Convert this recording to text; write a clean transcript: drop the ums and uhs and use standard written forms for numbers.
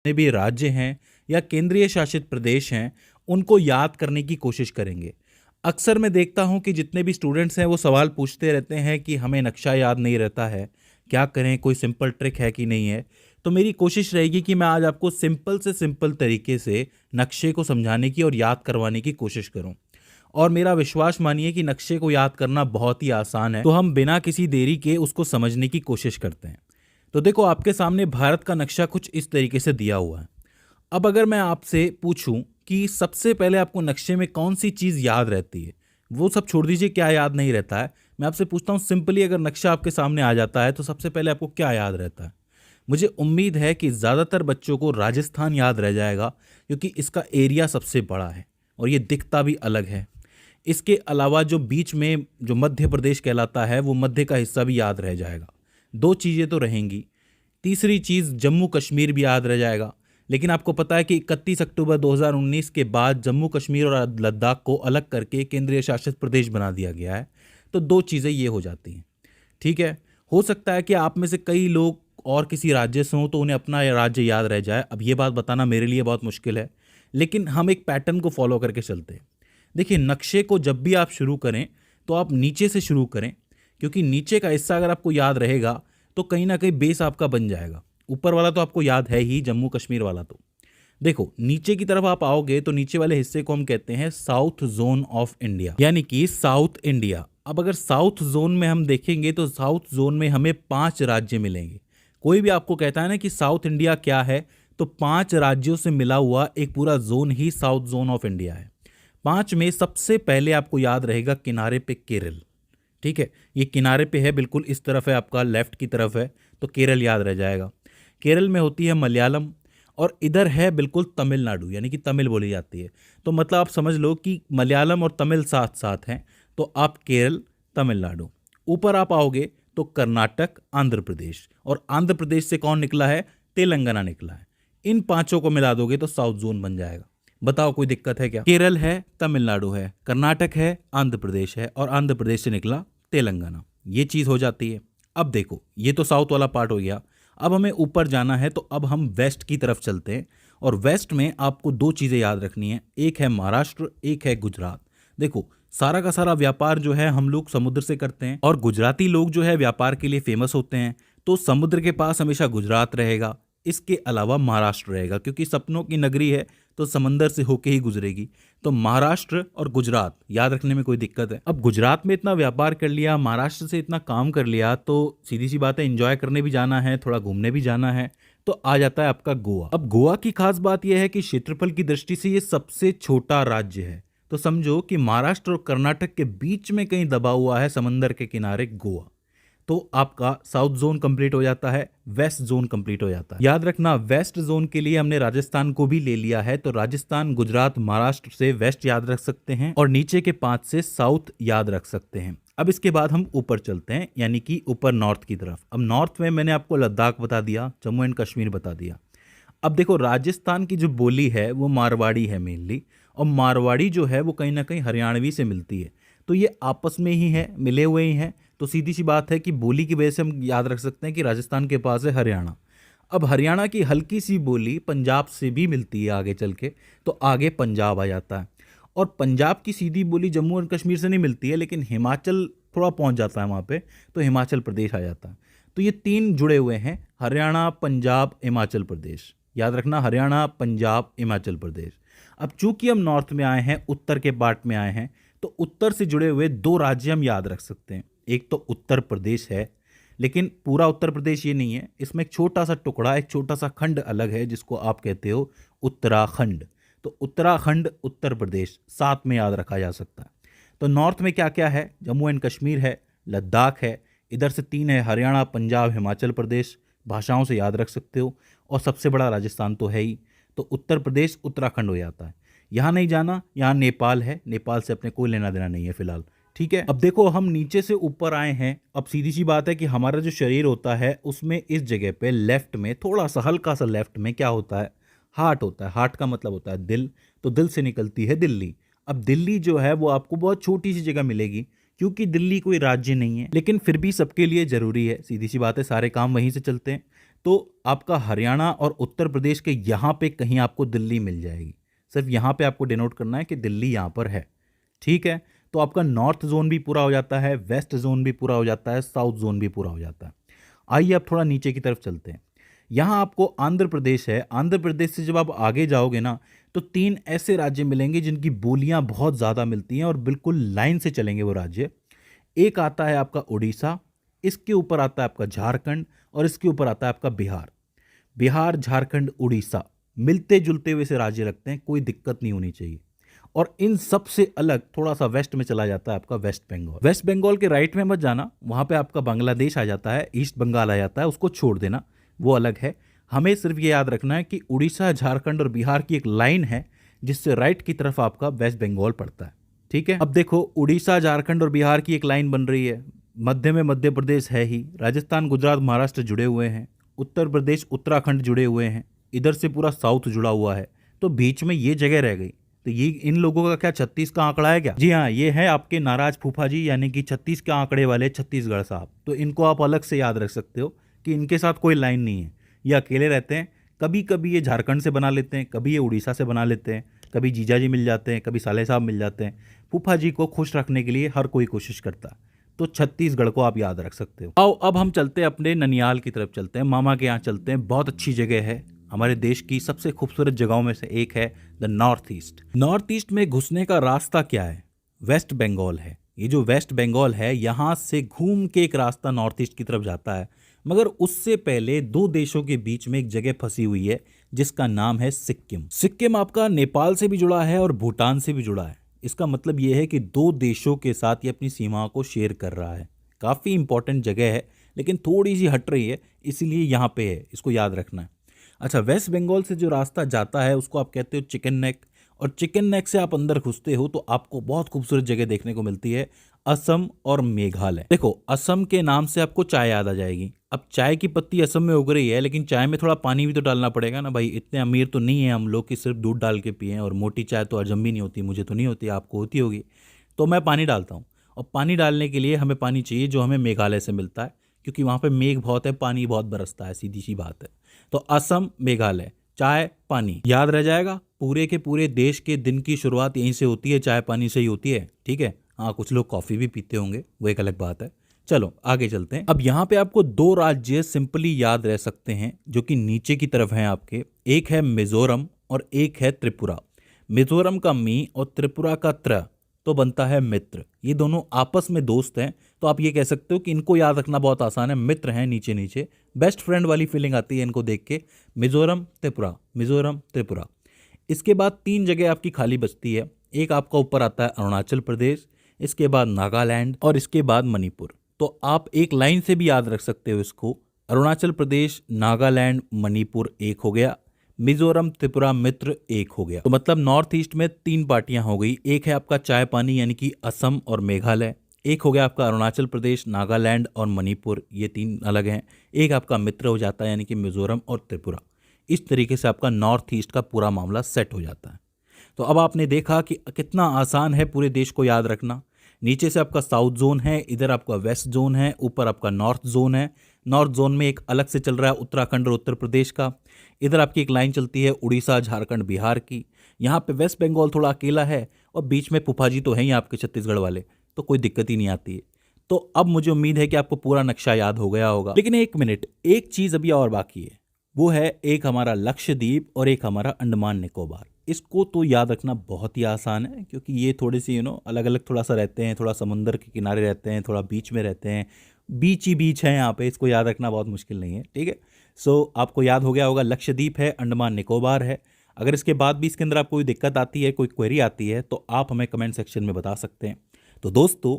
जितने भी राज्य हैं या केंद्रीय शासित प्रदेश हैं उनको याद करने की कोशिश करेंगे। अक्सर मैं देखता हूं कि जितने भी स्टूडेंट्स हैं वो सवाल पूछते रहते हैं कि हमें नक्शा याद नहीं रहता है, क्या करें, कोई सिंपल ट्रिक है कि नहीं है। तो मेरी कोशिश रहेगी कि मैं आज आपको सिंपल से सिंपल तरीके से नक्शे को समझाने की और याद करवाने की कोशिश करूं। और मेरा विश्वास मानिए कि नक्शे को याद करना बहुत ही आसान है, तो हम बिना किसी देरी के उसको समझने की कोशिश करते हैं। तो देखो, आपके सामने भारत का नक्शा कुछ इस तरीके से दिया हुआ है। अब अगर मैं आपसे पूछूं कि सबसे पहले आपको नक्शे में कौन सी चीज़ याद रहती है, वो सब छोड़ दीजिए क्या याद नहीं रहता है। मैं आपसे पूछता हूं सिंपली, अगर नक्शा आपके सामने आ जाता है तो सबसे पहले आपको क्या याद रहता है। मुझे उम्मीद है कि ज़्यादातर बच्चों को राजस्थान याद रह जाएगा, क्योंकि इसका एरिया सबसे बड़ा है और ये दिखता भी अलग है। इसके अलावा जो बीच में जो मध्य प्रदेश कहलाता है, वो मध्य का हिस्सा भी याद रह जाएगा। दो चीज़ें तो रहेंगी। तीसरी चीज़, जम्मू कश्मीर भी याद रह जाएगा। लेकिन आपको पता है कि 31 अक्टूबर 2019 के बाद जम्मू कश्मीर और लद्दाख को अलग करके केंद्रीय शासित प्रदेश बना दिया गया है। तो दो चीज़ें ये हो जाती हैं। ठीक है, हो सकता है कि आप में से कई लोग और किसी राज्य से हों तो उन्हें अपना राज्य याद रह जाए। अब ये बात बताना मेरे लिए बहुत मुश्किल है, लेकिन हम एक पैटर्न को फॉलो करके चलते हैं। देखिए, नक्शे को जब भी आप शुरू करें तो आप नीचे से शुरू करें, क्योंकि नीचे का हिस्सा अगर आपको याद रहेगा तो कहीं ना कहीं बेस आपका बन जाएगा। ऊपर वाला तो आपको याद है ही, जम्मू कश्मीर वाला। तो देखो, नीचे की तरफ आप आओगे तो नीचे वाले हिस्से को हम कहते हैं साउथ जोन ऑफ इंडिया, यानी कि साउथ इंडिया। अब अगर साउथ जोन में हम देखेंगे तो साउथ जोन में हमें 5 राज्य मिलेंगे। कोई भी आपको कहता है ना कि साउथ इंडिया क्या है, तो 5 राज्यों से मिला हुआ एक पूरा zone he south zone of India है। 5 में सबसे पहले आपको याद रहेगा किनारे पे केरल। ठीक है, ये किनारे पे है, बिल्कुल इस तरफ है, आपका लेफ्ट की तरफ है, तो केरल याद रह जाएगा। केरल में होती है मलयालम, और इधर है बिल्कुल तमिलनाडु, यानी कि तमिल बोली जाती है। तो मतलब आप समझ लो कि मलयालम और तमिल साथ साथ हैं, तो आप केरल, तमिलनाडु। ऊपर आप आओगे तो कर्नाटक, आंध्र प्रदेश, और आंध्र प्रदेश से कौन निकला है, तेलंगाना निकला है। इन पांचों को मिला दोगे तो साउथ जोन बन जाएगा। बताओ, कोई दिक्कत है क्या? केरल है, तमिलनाडु है, कर्नाटक है, आंध्र प्रदेश है, और आंध्र प्रदेश से निकला तेलंगाना। ये चीज़ हो जाती है। अब देखो, ये तो साउथ वाला पार्ट हो गया। अब हमें ऊपर जाना है, तो अब हम वेस्ट की तरफ चलते हैं। और वेस्ट में आपको दो चीज़ें याद रखनी है, एक है महाराष्ट्र, एक है गुजरात। देखो, सारा का सारा व्यापार जो है हम लोग समुद्र से करते हैं, और गुजराती लोग जो है व्यापार के लिए फेमस होते हैं। तो समुद्र के पास हमेशा गुजरात रहेगा। इसके अलावा महाराष्ट्र रहेगा, क्योंकि सपनों की नगरी है तो समंदर से होके ही गुजरेगी। तो महाराष्ट्र और गुजरात याद रखने में कोई दिक्कत है? अब गुजरात में इतना व्यापार कर लिया, महाराष्ट्र से इतना काम कर लिया, तो सीधी सी बात है, एंजॉय करने भी जाना है, थोड़ा घूमने भी जाना है, तो आ जाता है आपका गोवा। अब गोवा की खास बात यह है कि क्षेत्रफल की दृष्टि से ये सबसे छोटा राज्य है। तो समझो कि महाराष्ट्र और कर्नाटक के बीच में कहीं दबा हुआ है समंदर के किनारे गोवा। तो आपका साउथ जोन कंप्लीट हो जाता है, वेस्ट जोन कंप्लीट हो जाता है। याद रखना, वेस्ट जोन के लिए हमने राजस्थान को भी ले लिया है, तो राजस्थान, गुजरात, महाराष्ट्र से वेस्ट याद रख सकते हैं, और नीचे के 5 से साउथ याद रख सकते हैं। अब इसके बाद हम ऊपर चलते हैं, यानी कि ऊपर नॉर्थ की तरफ। अब नॉर्थ में मैंने आपको लद्दाख बता दिया, जम्मू एंड कश्मीर बता दिया। अब देखो, राजस्थान की जो बोली है वो मारवाड़ी है मेनली, और मारवाड़ी जो है वो कहीं ना कहीं हरियाणवी से मिलती है। तो ये आपस में ही है, मिले हुए ही हैं। तो सीधी सी बात है कि बोली की वजह से हम याद रख सकते हैं कि राजस्थान के पास है हरियाणा। अब हरियाणा की हल्की सी बोली पंजाब से भी मिलती है आगे चल के, तो आगे पंजाब आ जाता है। और पंजाब की सीधी बोली जम्मू एंड कश्मीर से नहीं मिलती है, लेकिन हिमाचल थोड़ा पहुंच जाता है वहाँ पे, तो हिमाचल प्रदेश आ जाता है। तो ये 3 जुड़े हुए हैं, हरियाणा, पंजाब, हिमाचल प्रदेश। याद रखना, हरियाणा, पंजाब, हिमाचल प्रदेश। अब चूंकि हम नॉर्थ में आए हैं, उत्तर के पार्ट में आए हैं, तो उत्तर से जुड़े हुए 2 राज्य हम याद रख सकते हैं। एक तो उत्तर प्रदेश है, लेकिन पूरा उत्तर प्रदेश ये नहीं है, इसमें एक छोटा सा टुकड़ा, एक छोटा सा खंड अलग है, जिसको आप कहते हो उत्तराखंड। तो उत्तराखंड, उत्तर प्रदेश साथ में याद रखा जा सकता है। तो नॉर्थ में क्या क्या है, जम्मू एंड कश्मीर है, लद्दाख है, इधर से 3 है, हरियाणा, पंजाब, हिमाचल प्रदेश, भाषाओं से याद रख सकते हो, और सबसे बड़ा राजस्थान तो है ही। तो उत्तर प्रदेश, उत्तराखंड हो जाता है। यहाँ नहीं जाना, यहाँ नेपाल है, नेपाल से अपने कोई लेना देना नहीं है फिलहाल। ठीक है, अब देखो, हम नीचे से ऊपर आए हैं। अब सीधी सी बात है कि हमारा जो शरीर होता है उसमें इस जगह पे लेफ्ट में, थोड़ा सा हल्का सा लेफ्ट में क्या होता है, हार्ट होता है। हार्ट का मतलब होता है दिल, तो दिल से निकलती है दिल्ली। अब दिल्ली जो है वो आपको बहुत छोटी सी जगह मिलेगी, क्योंकि दिल्ली कोई राज्य नहीं है, लेकिन फिर भी सबके लिए जरूरी है। सीधी सी बात है, सारे काम वहीं से चलते हैं। तो आपका हरियाणा और उत्तर प्रदेश के यहाँ पे कहीं आपको दिल्ली मिल जाएगी। सिर्फ यहाँ पे आपको डिनोट करना है कि दिल्ली यहाँ पर है। ठीक है, तो आपका नॉर्थ जोन भी पूरा हो जाता है, वेस्ट जोन भी पूरा हो जाता है, साउथ जोन भी पूरा हो जाता है। आइए अब थोड़ा नीचे की तरफ चलते हैं। यहाँ आपको आंध्र प्रदेश है। आंध्र प्रदेश से जब आप आगे जाओगे ना, तो 3 ऐसे राज्य मिलेंगे जिनकी बोलियां बहुत ज़्यादा मिलती हैं और बिल्कुल लाइन से चलेंगे वो राज्य। एक आता है आपका उड़ीसा, इसके ऊपर आता है आपका झारखंड और इसके ऊपर आता है आपका बिहार। बिहार, झारखंड, उड़ीसा मिलते जुलते हुए से राज्य लगते हैं, कोई दिक्कत नहीं होनी चाहिए। और इन सब से अलग थोड़ा सा वेस्ट में चला जाता है आपका वेस्ट बंगाल। वेस्ट बंगाल के राइट में मत जाना, वहाँ पे आपका बांग्लादेश आ जाता है, ईस्ट बंगाल आ जाता है, उसको छोड़ देना, वो अलग है। हमें सिर्फ ये याद रखना है कि उड़ीसा, झारखंड और बिहार की एक लाइन है जिससे राइट की तरफ आपका वेस्ट बंगाल पड़ता है। ठीक है, अब देखो उड़ीसा, झारखंड और बिहार की एक लाइन बन रही है, मध्य में मध्य प्रदेश है ही, राजस्थान, गुजरात, महाराष्ट्र जुड़े हुए हैं, उत्तर प्रदेश, उत्तराखंड जुड़े हुए हैं, इधर से पूरा साउथ जुड़ा हुआ है, तो बीच में ये जगह रह गई। तो ये इन लोगों का क्या 36 का आंकड़ा है क्या? जी हाँ, ये है आपके नाराज फूफा जी, यानी कि 36 के आंकड़े वाले छत्तीसगढ़ साहब। तो इनको आप अलग से याद रख सकते हो कि इनके साथ कोई लाइन नहीं है, ये अकेले रहते हैं। कभी कभी ये झारखंड से बना लेते हैं, कभी ये उड़ीसा से बना लेते हैं, कभी जीजा जी मिल जाते हैं, कभी साले साहब मिल जाते हैं। फूफा जी को खुश रखने के लिए हर कोई कोशिश करता है, तो छत्तीसगढ़ को आप याद रख सकते हो। आओ अब हम चलते हैं अपने ननियाल की तरफ, चलते हैं मामा के यहाँ चलते हैं। बहुत अच्छी जगह है, हमारे देश की सबसे खूबसूरत जगहों में से एक है the north east. North east में घुसने का रास्ता क्या है? वेस्ट बंगाल है। ये जो वेस्ट बंगाल है, यहाँ से घूम के एक रास्ता नॉर्थ ईस्ट की तरफ जाता है, मगर उससे पहले 2 देशों के बीच में एक जगह फंसी हुई है जिसका नाम है सिक्किम। सिक्किम आपका नेपाल से भी जुड़ा है और भूटान से भी जुड़ा है। इसका मतलब ये है कि 2 देशों के साथ ये अपनी सीमाओं को शेयर कर रहा है। काफ़ी इंपॉर्टेंट जगह है, लेकिन थोड़ी सी हट रही है, इसीलिए यहाँ पे है, इसको याद रखना है। अच्छा, वेस्ट बंगाल से जो रास्ता जाता है उसको आप कहते हो चिकन नेक, और चिकन नेक से आप अंदर घुसते हो तो आपको बहुत खूबसूरत जगह देखने को मिलती है, असम और मेघालय। देखो, असम के नाम से आपको चाय याद आ जाएगी। अब चाय की पत्ती असम में उग रही है, लेकिन चाय में थोड़ा पानी भी तो डालना पड़ेगा ना भाई। इतने अमीर तो नहीं है हम लोग कि सिर्फ दूध डाल के पिएं, और मोटी चाय तो हजम भी नहीं होती, मुझे तो नहीं होती, आपको होती होगी। तो मैं पानी डालता हूँ, और पानी डालने के लिए हमें पानी चाहिए जो हमें मेघालय से मिलता है, क्योंकि वहाँ पे मेघ बहुत है, पानी बहुत बरसता है, सीधी सी बात है। तो असम, मेघालय, चाय, पानी याद रह जाएगा। पूरे के पूरे देश के दिन की शुरुआत यहीं से होती है, चाय पानी से ही होती है। ठीक है, हाँ, कुछ लोग कॉफ़ी भी पीते होंगे, वो एक अलग बात है। चलो आगे चलते हैं। अब यहाँ पे आपको 2 राज्य सिंपली याद रह सकते हैं जो कि नीचे की तरफ हैं आपके। एक है मिजोरम और एक है त्रिपुरा। मिजोरम का मी और त्रिपुरा का त्र तो बनता है मित्र। ये दोनों आपस में दोस्त हैं, तो आप ये कह सकते हो कि इनको याद रखना बहुत आसान है, मित्र हैं नीचे नीचे। बेस्ट फ्रेंड वाली फीलिंग आती है इनको देख के। मिजोरम, त्रिपुरा, मिजोरम, त्रिपुरा। इसके बाद 3 जगह आपकी खाली बचती है। एक आपका ऊपर आता है अरुणाचल प्रदेश, इसके बाद नागालैंड और इसके बाद मणिपुर। तो आप एक लाइन से भी याद रख सकते हो इसको, अरुणाचल प्रदेश, नागालैंड, मणिपुर एक हो गया, मिजोरम, त्रिपुरा, मित्र एक हो गया। तो मतलब नॉर्थ ईस्ट में 3 पार्टियां हो गई। एक है आपका चाय पानी यानी कि असम और मेघालय, एक हो गया आपका अरुणाचल प्रदेश, नागालैंड और मणिपुर, ये 3 अलग हैं। एक आपका मित्र हो जाता है यानी कि मिजोरम और त्रिपुरा। इस तरीके से आपका नॉर्थ ईस्ट का पूरा मामला सेट हो जाता है। तो अब आपने देखा कि कितना आसान है पूरे देश को याद रखना। नीचे से आपका साउथ जोन है, इधर आपका वेस्ट जोन है, ऊपर आपका नॉर्थ जोन है। नॉर्थ जोन में एक अलग से चल रहा है उत्तराखंड और उत्तर प्रदेश का। इधर आपकी एक लाइन चलती है उड़ीसा, झारखंड, बिहार की। यहाँ पे वेस्ट बंगाल थोड़ा अकेला है, और बीच में फूफा जी तो हैं ही आपके छत्तीसगढ़ वाले, तो कोई दिक्कत ही नहीं आती है। तो अब मुझे उम्मीद है कि आपको पूरा नक्शा याद हो गया होगा। लेकिन एक मिनट, एक चीज़ अभी और बाकी है, वो है एक हमारा लक्षद्वीप और एक हमारा अंडमान निकोबार। इसको तो याद रखना बहुत ही आसान है, क्योंकि ये थोड़े से अलग अलग थोड़ा सा रहते हैं, थोड़ा समुंदर के किनारे रहते हैं, थोड़ा बीच में रहते हैं, बीच ही बीच है यहाँ पे। इसको याद रखना बहुत मुश्किल नहीं है। ठीक है, सो आपको याद हो गया होगा, लक्षद्वीप है, अंडमान निकोबार है। अगर इसके बाद भी इसके अंदर आपको कोई दिक्कत आती है, कोई क्वेरी आती है, तो आप हमें कमेंट सेक्शन में बता सकते हैं। तो दोस्तों,